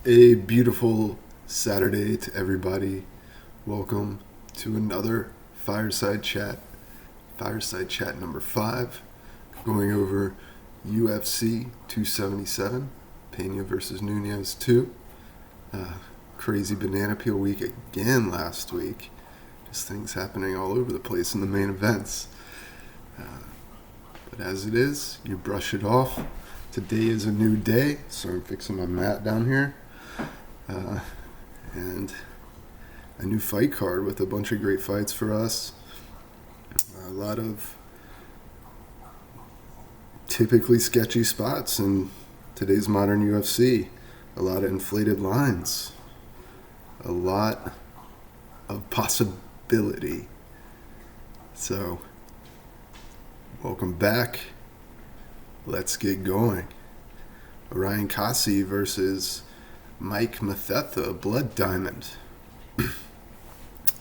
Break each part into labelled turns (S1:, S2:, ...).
S1: A beautiful Saturday to everybody. Welcome to another Fireside Chat. Fireside Chat number 5. Going over UFC 277. Pena versus Nunes 2. Crazy banana peel week again last week. Just things happening all over the place in the main events. But as it is, you brush it off. Today is a new day, so I'm fixing my mat down here. And a new fight card with a bunch of great fights for us. A lot of typically sketchy spots in today's modern UFC. A lot of inflated lines. A lot of possibility. So, welcome back. Let's get going. Orion Kasi versus Mike Mathetha, Blood Diamond.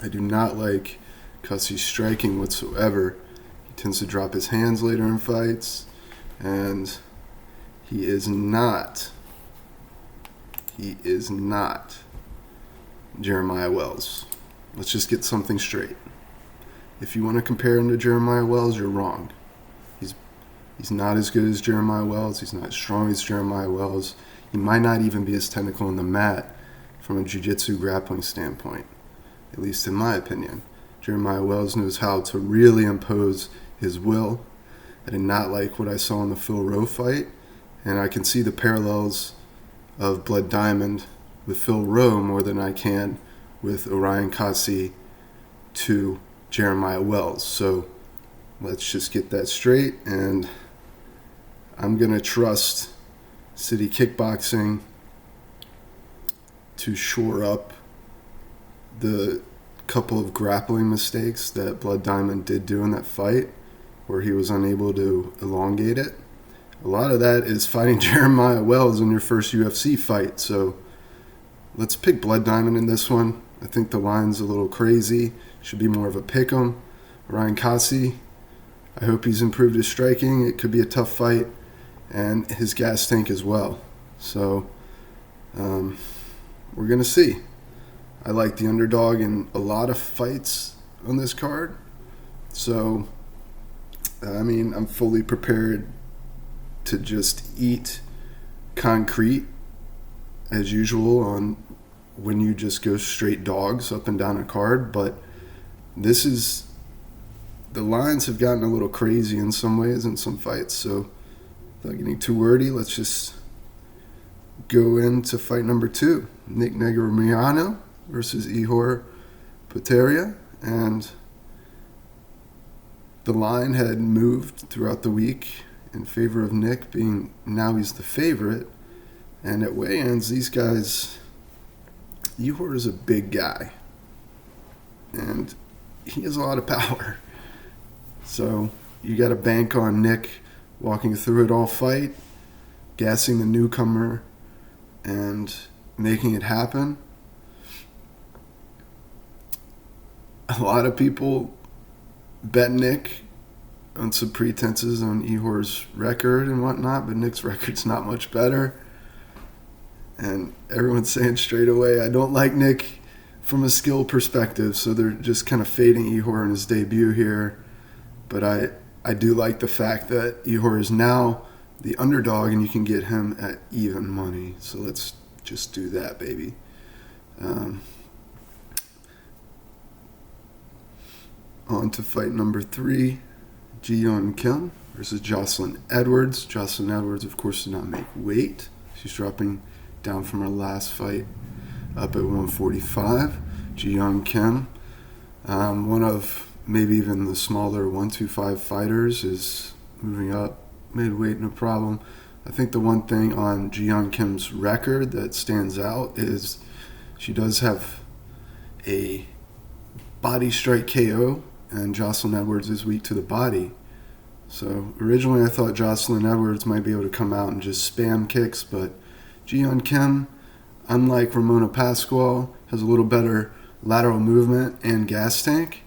S1: I do not like Kasi's striking whatsoever. He tends to drop his hands later in fights, and he is not Jeremiah Wells. Let's just get something straight. If you want to compare him to Jeremiah Wells, you're wrong. He's not as good as Jeremiah Wells. He's not as strong as Jeremiah Wells. He might not even be as technical on the mat from a jiu-jitsu grappling standpoint, at least in my opinion. Jeremiah Wells knows how to really impose his will. I did not like what I saw in the Phil Rowe fight, and I can see the parallels of Blood Diamond with Phil Rowe more than I can with Orion Kasi to Jeremiah Wells. So let's just get that straight, and I'm going to trust City Kickboxing to shore up the couple of grappling mistakes that Blood Diamond did do in that fight where he was unable to elongate it. A lot of that is fighting Jeremiah Wells in your first UFC fight, so let's pick Blood Diamond in this one. I think the line's a little crazy. Should be more of a pick 'em. Orion Kasi, I hope he's improved his striking. It could be a tough fight, and his gas tank as well. So we're going to see. I like the underdog in a lot of fights on this card. So, I'm fully prepared to just eat concrete as usual on when you just go straight dogs up and down a card. But the lines have gotten a little crazy in some ways in some fights. So, without getting too wordy, let's just go into fight number 2. Nick Negremiano versus Ihor Potieria. And the line had moved throughout the week in favor of Nick, being now he's the favorite. And at weigh-ins, these guys, Ihor is a big guy. And he has a lot of power. So you got to bank on Nick walking through it all fight, gassing the newcomer, and making it happen. A lot of people bet Nick on some pretenses on Ihor's record and whatnot, but Nick's record's not much better. And everyone's saying straight away, I don't like Nick from a skill perspective, so they're just kind of fading Ihor in his debut here. But I do like the fact that Ihor is now the underdog and you can get him at even money. So let's just do that, baby. On to fight number 3, Ji-Yeon Kim versus Jocelyn Edwards. Jocelyn Edwards, of course, did not make weight. She's dropping down from her last fight up at 145. Ji-Yeon Kim, one of maybe even the smaller 125 fighters, is moving up midweight, no problem. I think the one thing on Ji-Yeon Kim's record that stands out is she does have a body strike KO, and Jocelyn Edwards is weak to the body. So originally I thought Jocelyn Edwards might be able to come out and just spam kicks, but Ji-Yeon Kim, unlike Ramona Pascual, has a little better lateral movement and gas tank.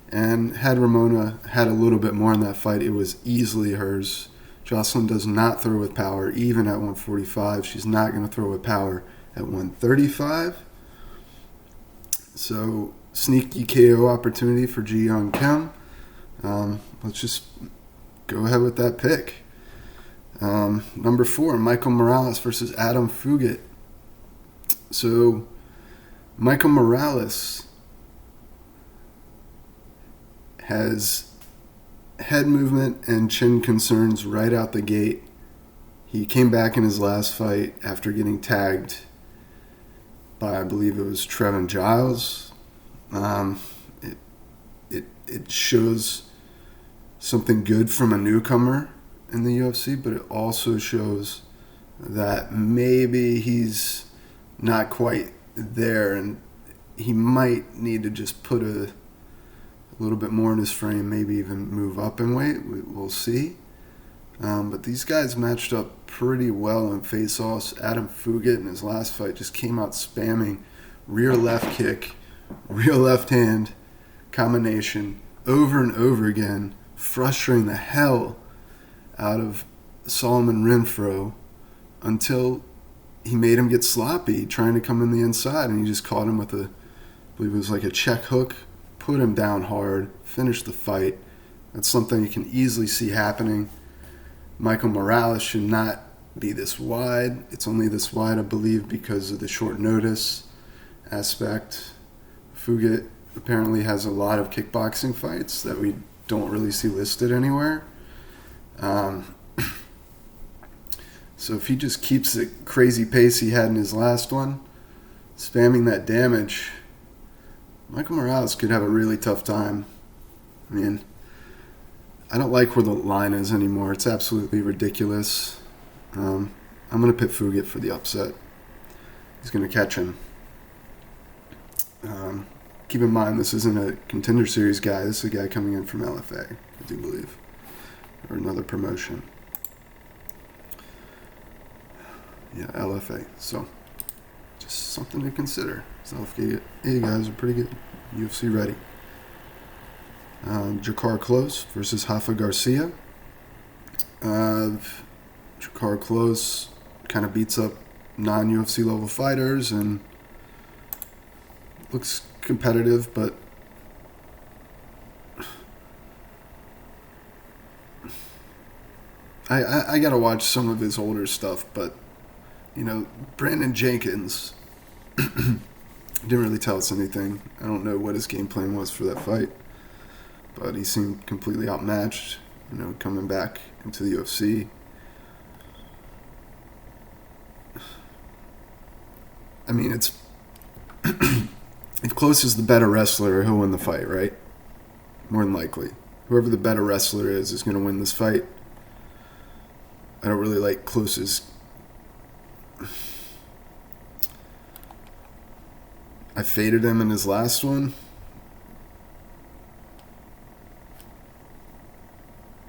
S1: And had Ramona had a little bit more in that fight, it was easily hers. Jocelyn does not throw with power, even at 145. She's not going to throw with power at 135. So sneaky KO opportunity for Ji-Yeon Kim. Let's just go ahead with that pick. Number 4, Michael Morales versus Adam Fugit. So Michael Morales has head movement and chin concerns right out the gate. He came back in his last fight after getting tagged by, I believe it was Trevin Giles. It shows something good from a newcomer in the UFC, but it also shows that maybe he's not quite there, and he might need to just put a little bit more in his frame, maybe even move up in weight. We'll see. But these guys matched up pretty well in face-offs. Adam Fugit in his last fight just came out spamming rear left kick, rear left hand combination over and over again, frustrating the hell out of Solomon Renfro until he made him get sloppy trying to come in the inside, and he just caught him with I believe it was like a check hook, put him down hard, finished the fight. That's something you can easily see happening. Michael Morales should not be this wide. It's only this wide, I believe, because of the short notice aspect. Fugit apparently has a lot of kickboxing fights that we don't really see listed anywhere. So if he just keeps the crazy pace he had in his last one, spamming that damage, Michael Morales could have a really tough time. I mean, I don't like where the line is anymore. It's absolutely ridiculous. I'm going to pit Fugit for the upset. He's going to catch him. Keep in mind, this isn't a contender series guy. This is a guy coming in from LFA, I do believe, or another promotion. Yeah, LFA. So, just something to consider. LFA guys are pretty good. UFC ready. Jakar Close versus Rafa Garcia. Jakar Close kind of beats up non-UFC level fighters and looks competitive, but I gotta watch some of his older stuff. But you know, Brandon Jenkins didn't really tell us anything. I don't know what his game plan was for that fight, but he seemed completely outmatched, you know, coming back into the UFC. I mean, it's if Close is the better wrestler, he'll win the fight, right? More than likely. Whoever the better wrestler is going to win this fight. I don't really like Close's. I faded him in his last one.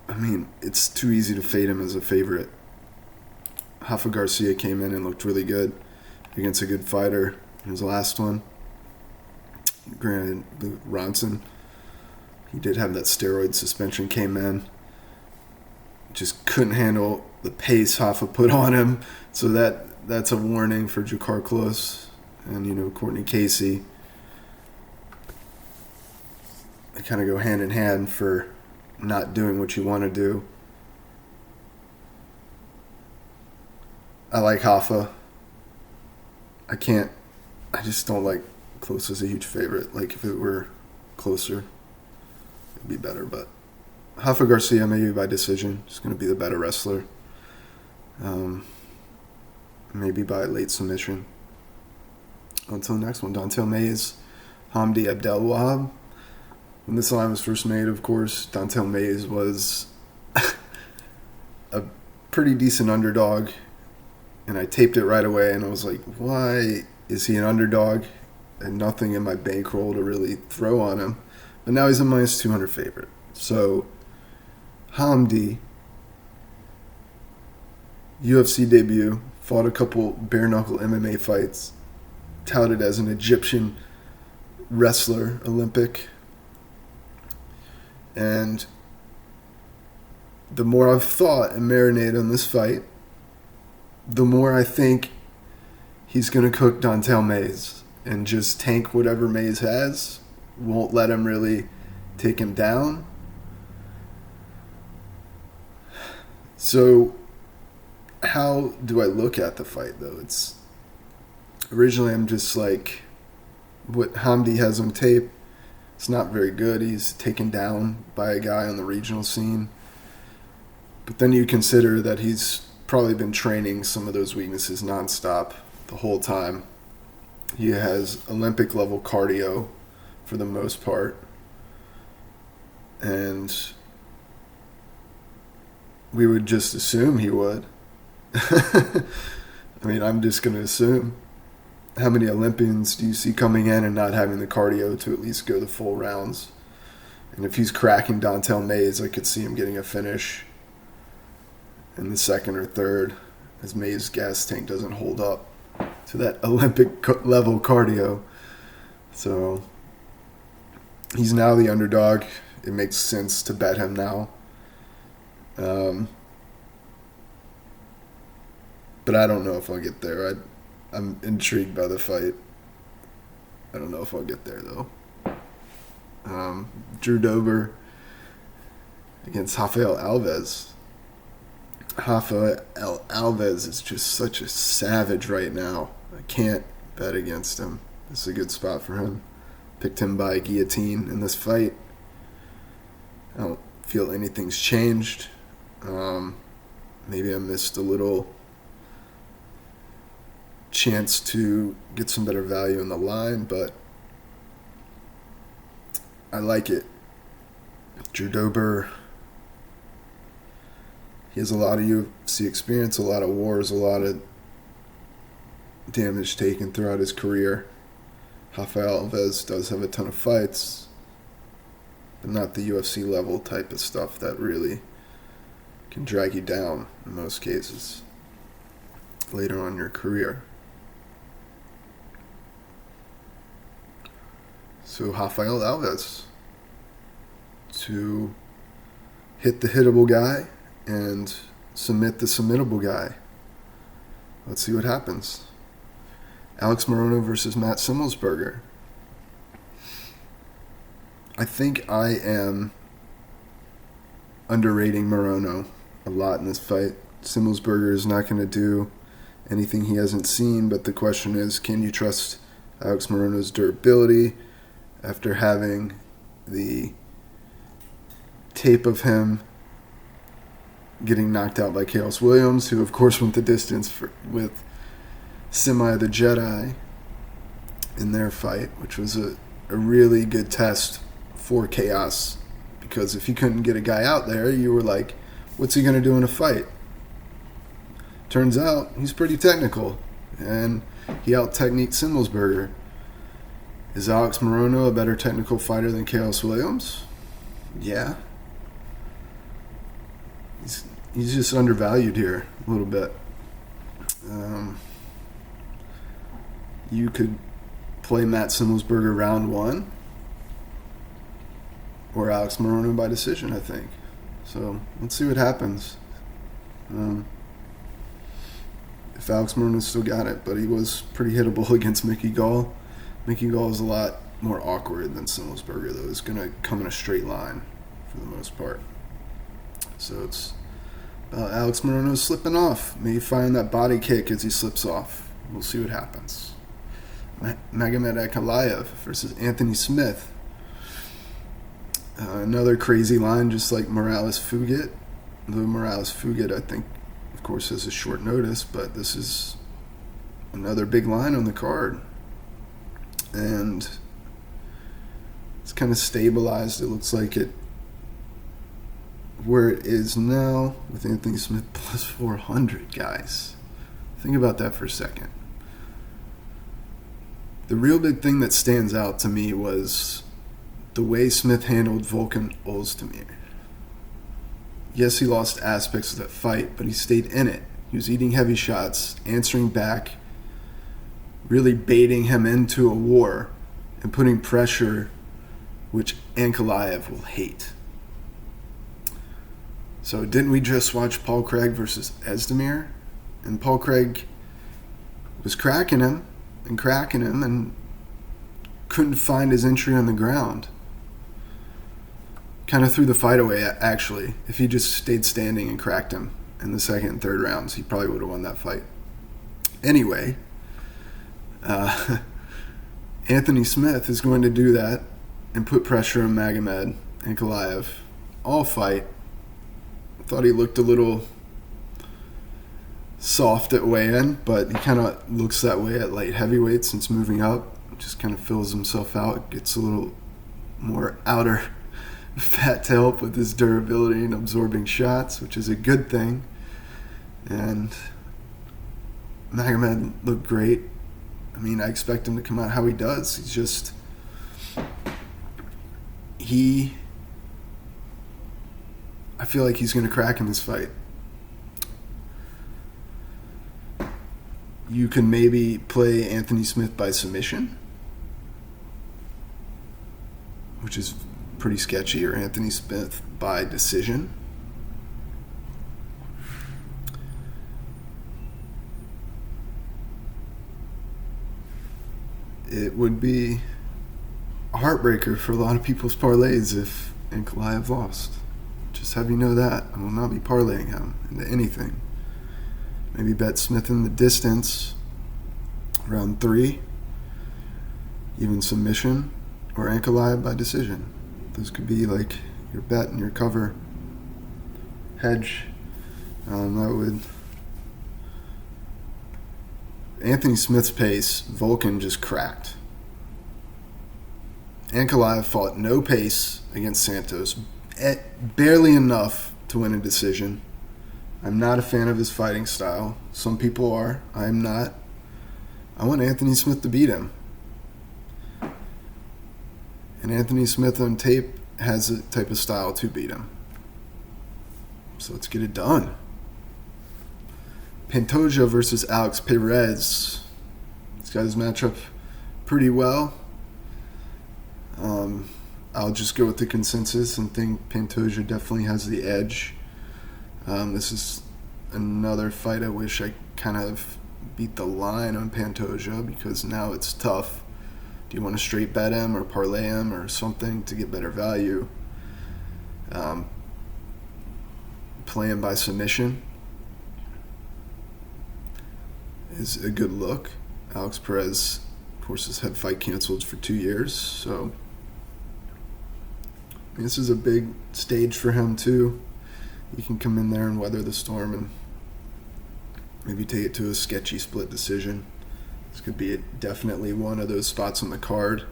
S1: I mean, it's too easy to fade him as a favorite. Rafa Garcia came in and looked really good against a good fighter in his last one. Granted, Ronson, he did have that steroid suspension, came in, just couldn't handle the pace Rafa put on him. So that's a warning for Jakar Close and, you know, Courtney Casey. They kind of go hand in hand for not doing what you want to do. I like Rafa. I just don't like Close as a huge favorite. Like, if it were closer, it'd be better. But Rafa Garcia, maybe by decision, is going to be the better wrestler. Maybe by late submission. Until next one, Dontel Mays, Hamdi Abdelwahab. When this line was first made, of course, Dontel Mays was a pretty decent underdog. And I taped it right away, and I was like, why is he an underdog? And nothing in my bankroll to really throw on him. But now he's a minus 200 favorite. So, Hamdi, UFC debut, fought a couple bare-knuckle MMA fights, touted as an Egyptian wrestler, Olympic. And the more I've thought and marinated on this fight, the more I think he's going to cook Dontel Mays and just tank whatever Mays has. Won't let him really take him down. So how do I look at the fight, though? It's originally I'm just like, what Hamdi has on tape, it's not very good. He's taken down by a guy on the regional scene. But then you consider that he's probably been training some of those weaknesses nonstop the whole time. He has Olympic level cardio for the most part. And we would just assume he would. I mean, I'm just going to assume. How many Olympians do you see coming in and not having the cardio to at least go the full rounds? And if he's cracking Dontel Mays, I could see him getting a finish in the second or third, as Mays' gas tank doesn't hold up to that Olympic level cardio. So he's now the underdog. It makes sense to bet him now. But I don't know if I'll get there. I'm intrigued by the fight. I don't know if I'll get there, though. Drew Dober against Rafael Alves. Rafael Alves is just such a savage right now. I can't bet against him. This is a good spot for him. Picked him by guillotine in this fight. I don't feel anything's changed. Maybe I missed a little chance to get some better value in the line, but I like it. Drew Dober, he has a lot of UFC experience, a lot of wars, a lot of damage taken throughout his career. Rafael Alves does have a ton of fights, but not the UFC level type of stuff that really can drag you down in most cases later on in your career. So Rafael Alves to hit the hittable guy and submit the submittable guy. Let's see what happens. Alex Morono versus Matt Simmelsberger. I think I am underrating Morono a lot in this fight. Simmelsberger is not going to do anything he hasn't seen, but the question is, can you trust Alex Morono's durability after having the tape of him getting knocked out by Chaos Williams, who of course went the distance with Semi the Jedi in their fight, which was a really good test for Chaos, because if you couldn't get a guy out there, you were like, what's he going to do in a fight? Turns out he's pretty technical, and he out-techniqued Simmelsberger. Is Alex Morono a better technical fighter than Chaos Williams? Yeah. He's just undervalued here a little bit. You could play Matt Simmelsberger round one or Alex Morono by decision, I think. So let's see what happens. If Alex Morono still got it, but he was pretty hittable against Mickey Gall. Mickey Gall is a lot more awkward than Simmelsberger, though. He's going to come in a straight line for the most part. So it's Alex Morono slipping off. Maybe find that body kick as he slips off. We'll see what happens. Magomed Ankalaev versus Anthony Smith. Another crazy line, just like Morales Fugit. Though Morales Fugit, I think, of course, has a short notice, but this is another big line on the card. And it's kind of stabilized. It looks like it where it is now with Anthony Smith plus 400, guys. Think about that for a second. The real big thing that stands out to me was the way Smith handled Volkan Ozdemir. Yes, he lost aspects of that fight, but he stayed in it. He was eating heavy shots, answering back, really baiting him into a war and putting pressure, which Ankalaev will hate. So didn't we just watch Paul Craig versus Ozdemir? And Paul Craig was cracking him and couldn't find his entry on the ground. Kind of threw the fight away, actually. If he just stayed standing and cracked him in the second and third rounds, he probably would have won that fight. Anyway, Anthony Smith is going to do that and put pressure on Magomed Ankalaev all fight. Thought he looked a little soft at weigh-in, but he kind of looks that way at light heavyweight since moving up. Just kind of fills himself out, gets a little more outer fat to help with his durability and absorbing shots, which is a good thing. And Magomed looked great. I mean, I expect him to come out how he does. He's just... I feel like he's going to crack in this fight. You can maybe play Anthony Smith by submission, which is pretty sketchy, or Anthony Smith by decision. It would be a heartbreaker for a lot of people's parlays if Ankalaev lost. Just have you know that. I will not be parlaying him into anything. Maybe bet Smith in the distance, round 3, even submission, or Ankalaev by decision. Those could be like your bet and your cover hedge. That would... Anthony Smith's pace, Volkan just cracked. Ankalaev fought no pace against Santos, barely enough to win a decision. I'm not a fan of his fighting style. Some people are. I am not. I want Anthony Smith to beat him. And Anthony Smith on tape has a type of style to beat him. So let's get it done. Pantoja versus Alex Perez. These guys match up pretty well. I'll just go with the consensus and think Pantoja definitely has the edge. This is another fight I wish I kind of beat the line on Pantoja, because now it's tough. Do you want to straight bet him or parlay him or something to get better value? Play him by submission is a good look. Alex Perez, of course, has had fight canceled for 2 years, so this is a big stage for him too. He can come in there and weather the storm and maybe take it to a sketchy split decision. This could be definitely one of those spots on the card.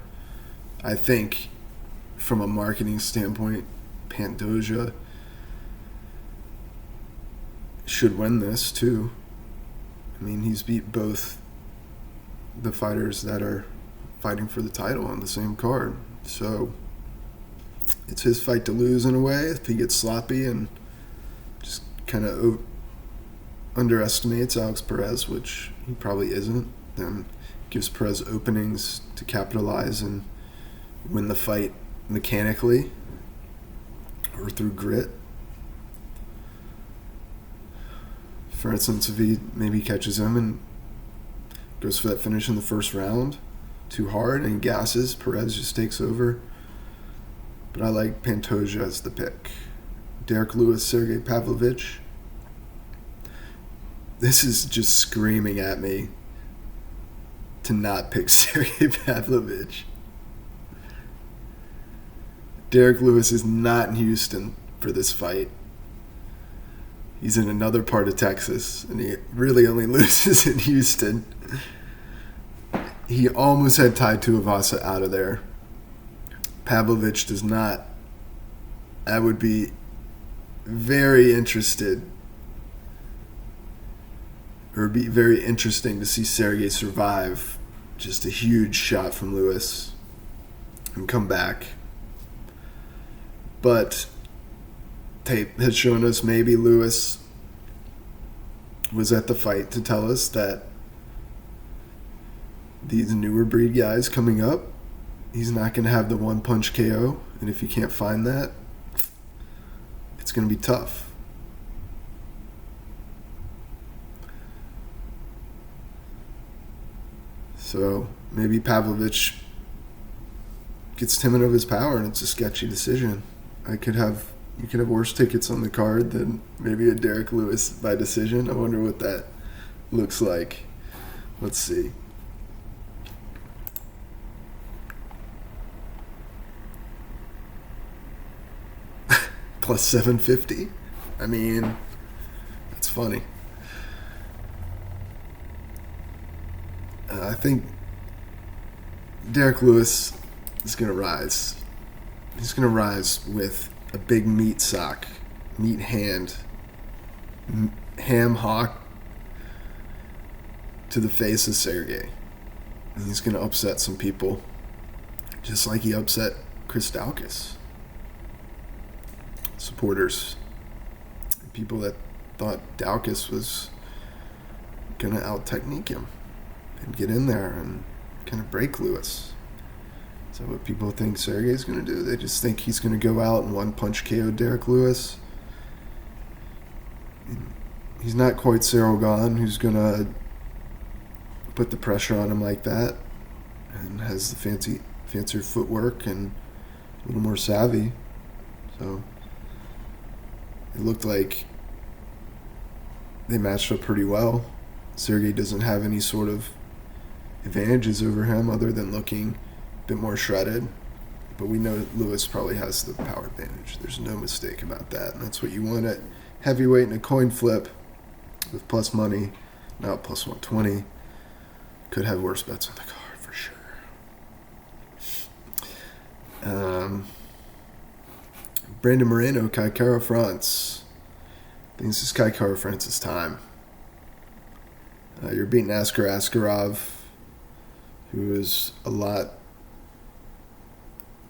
S1: I think from a marketing standpoint, Pantoja should win this too. I mean, he's beat both the fighters that are fighting for the title on the same card. So it's his fight to lose in a way. If he gets sloppy and just kind of underestimates Alex Perez, which he probably isn't, then gives Perez openings to capitalize and win the fight mechanically or through grit. For instance, if he maybe catches him and goes for that finish in the first round too hard and gasses, Perez just takes over. But I like Pantoja as the pick. Derek Lewis, Sergey Pavlovich. This is just screaming at me to not pick Sergey Pavlovich. Derek Lewis is not in Houston for this fight. He's in another part of Texas, and he really only loses in Houston. He almost had Tai Tuivasa out of there. Pavlovich does not. I would be very interested, or be very interesting to see Sergey survive just a huge shot from Lewis and come back. But tape has shown us maybe Lewis was at the fight to tell us that these newer breed guys coming up, he's not going to have the one-punch KO. And if you can't find that, it's going to be tough. So maybe Pavlovich gets timid of his power, and it's a sketchy decision. You could have worse tickets on the card than maybe a Derek Lewis by decision. I wonder what that looks like. Let's see. Plus 750. I mean, that's funny. I think Derek Lewis is going to rise. He's going to rise with a big meat sock, meat hand, ham hock to the face of Sergey. And he's going to upset some people, just like he upset Chris Daukaus. Supporters, people that thought Daukaus was going to out-technique him and get in there and kind of break Lewis. Is that what people think Sergey's going to do? They just think he's going to go out and one-punch KO Derek Lewis. He's not quite Cyril Gahn, who's going to put the pressure on him like that and has the fancier footwork and a little more savvy. So it looked like they matched up pretty well. Sergey doesn't have any sort of advantages over him other than looking a bit more shredded. But we know Lewis probably has the power advantage. There's no mistake about that. And that's what you want at heavyweight in a coin flip with plus money, not plus 120. Could have worse bets on the card for sure. Brandon Moreno, Kai Kara France. I think this is Kai Kara France's time. You're beating Askar Askarov, who is a lot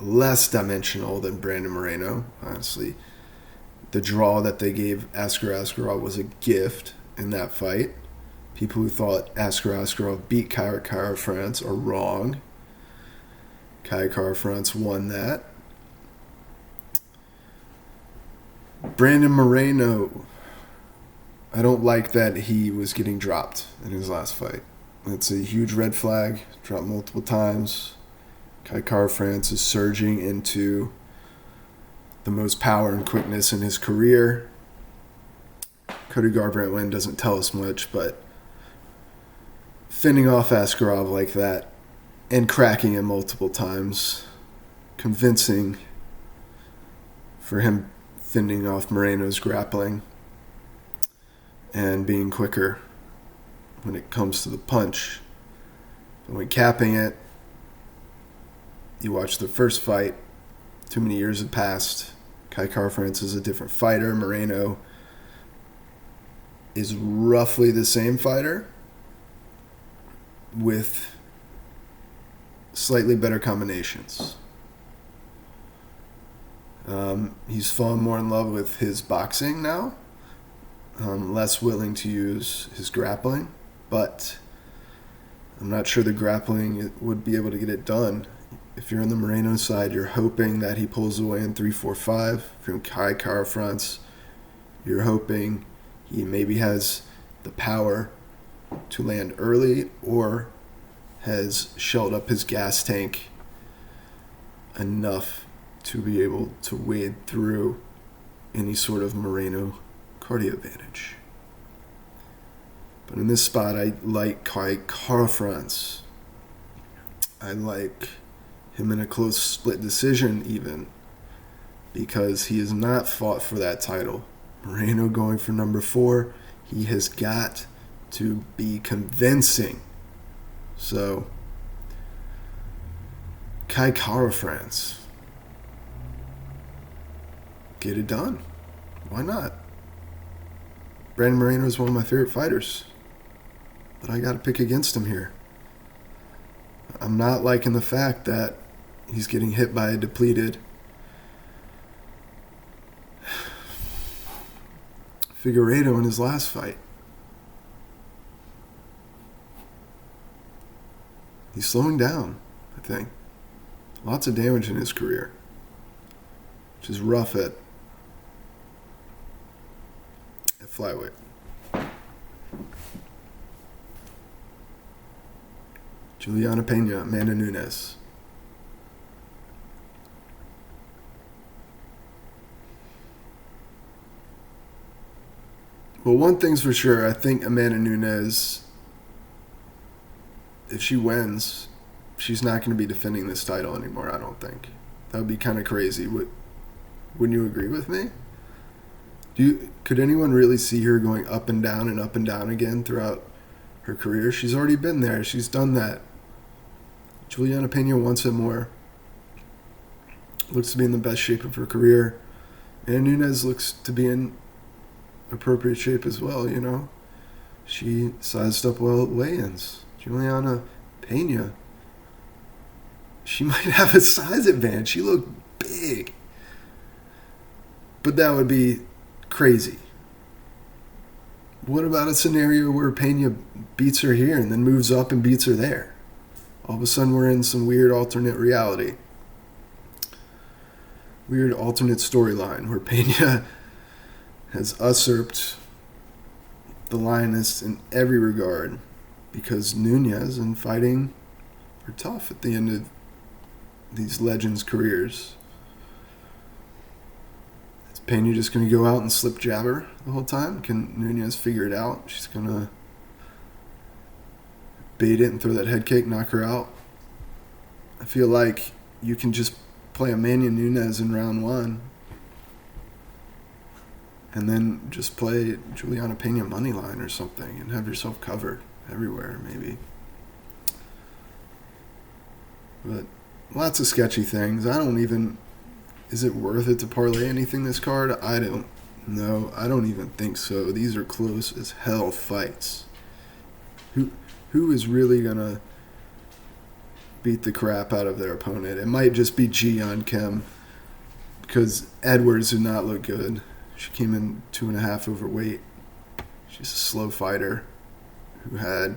S1: less dimensional than Brandon Moreno. Honestly, the draw that they gave Askar Askarov was a gift in that fight. People who thought Askar Askarov beat Kai Kara France are wrong. Kai Kara France won that. Brandon Moreno, I don't like that he was getting dropped in his last fight. It's a huge red flag, dropped multiple times. Kai Kara France is surging into the most power and quickness in his career. Cody Garbrandt win doesn't tell us much, but fending off Askarov like that and cracking him multiple times, convincing for him fending off Moreno's grappling and being quicker when it comes to the punch. But when capping it, you watch the first fight, too many years had passed. Kai Kara France is a different fighter. Moreno is roughly the same fighter with slightly better combinations. He's fallen more in love with his boxing now, less willing to use his grappling, but I'm not sure the grappling would be able to get it done. If you're on the Moreno side, you're hoping that he pulls away in 3-4-5. From Kai Kara France, you're hoping he maybe has the power to land early or has shelled up his gas tank enough to be able to wade through any sort of Moreno cardio advantage. But in this spot, I like Kai Kara France. I like him in a close split decision even, because he has not fought for that title. Moreno going for number 4. He has got to be convincing. So, Kai Kara France. Get it done. Why not? Brandon Moreno is one of my favorite fighters, but I got to pick against him here. I'm not liking the fact that he's getting hit by a depleted Figueiredo in his last fight. He's slowing down, I think. Lots of damage in his career, which is rough at flyweight. Juliana Pena, Amanda Nunes. Well, one thing's for sure. I think Amanda Nunes, if she wins, she's not going to be defending this title anymore, I don't think. That would be kind of crazy. Wouldn't you agree with me? Could anyone really see her going up and down again throughout her career? She's already been there. She's done that. Juliana Pena wants it more. Looks to be in the best shape of her career. And Nunes looks to be in appropriate shape as well, you know. She sized up well at weigh-ins. Juliana Pena, she might have a size advantage. She looked big. But that would be crazy. What about a scenario where Pena beats her here and then moves up and beats her there? All of a sudden we're in some weird alternate reality. Weird alternate storyline where Pena has usurped the Lioness in every regard because Nunes and fighting are tough at the end of these legends' careers. Is Pena just going to go out and slip jabber the whole time? Can Nunes figure it out? She's going to bait it and throw that head kick, knock her out. I feel like you can just play Amanda Nunes in round one and then just play Juliana Pena money line or something and have yourself covered everywhere, maybe. But lots of sketchy things. Is it worth it to parlay anything this card? I don't know. I don't even think so. These are close as hell fights. Who is really going to beat the crap out of their opponent? It might just be Ji-Yeon Kim because Edwards did not look good. She came in 2.5 overweight. She's a slow fighter who had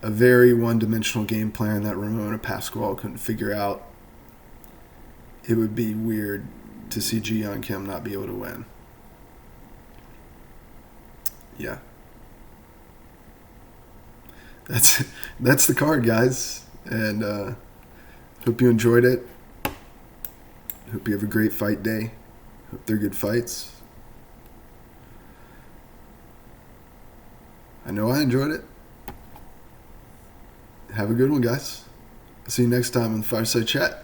S1: a very one-dimensional game plan that Ramona Pascual couldn't figure out. It would be weird to see Ji-Yeon Kim not be able to win. Yeah. That's the card, guys. And hope you enjoyed it. Hope you have a great fight day. Hope they're good fights. I know I enjoyed it. Have a good one, guys. I'll see you next time on FireSide Chat.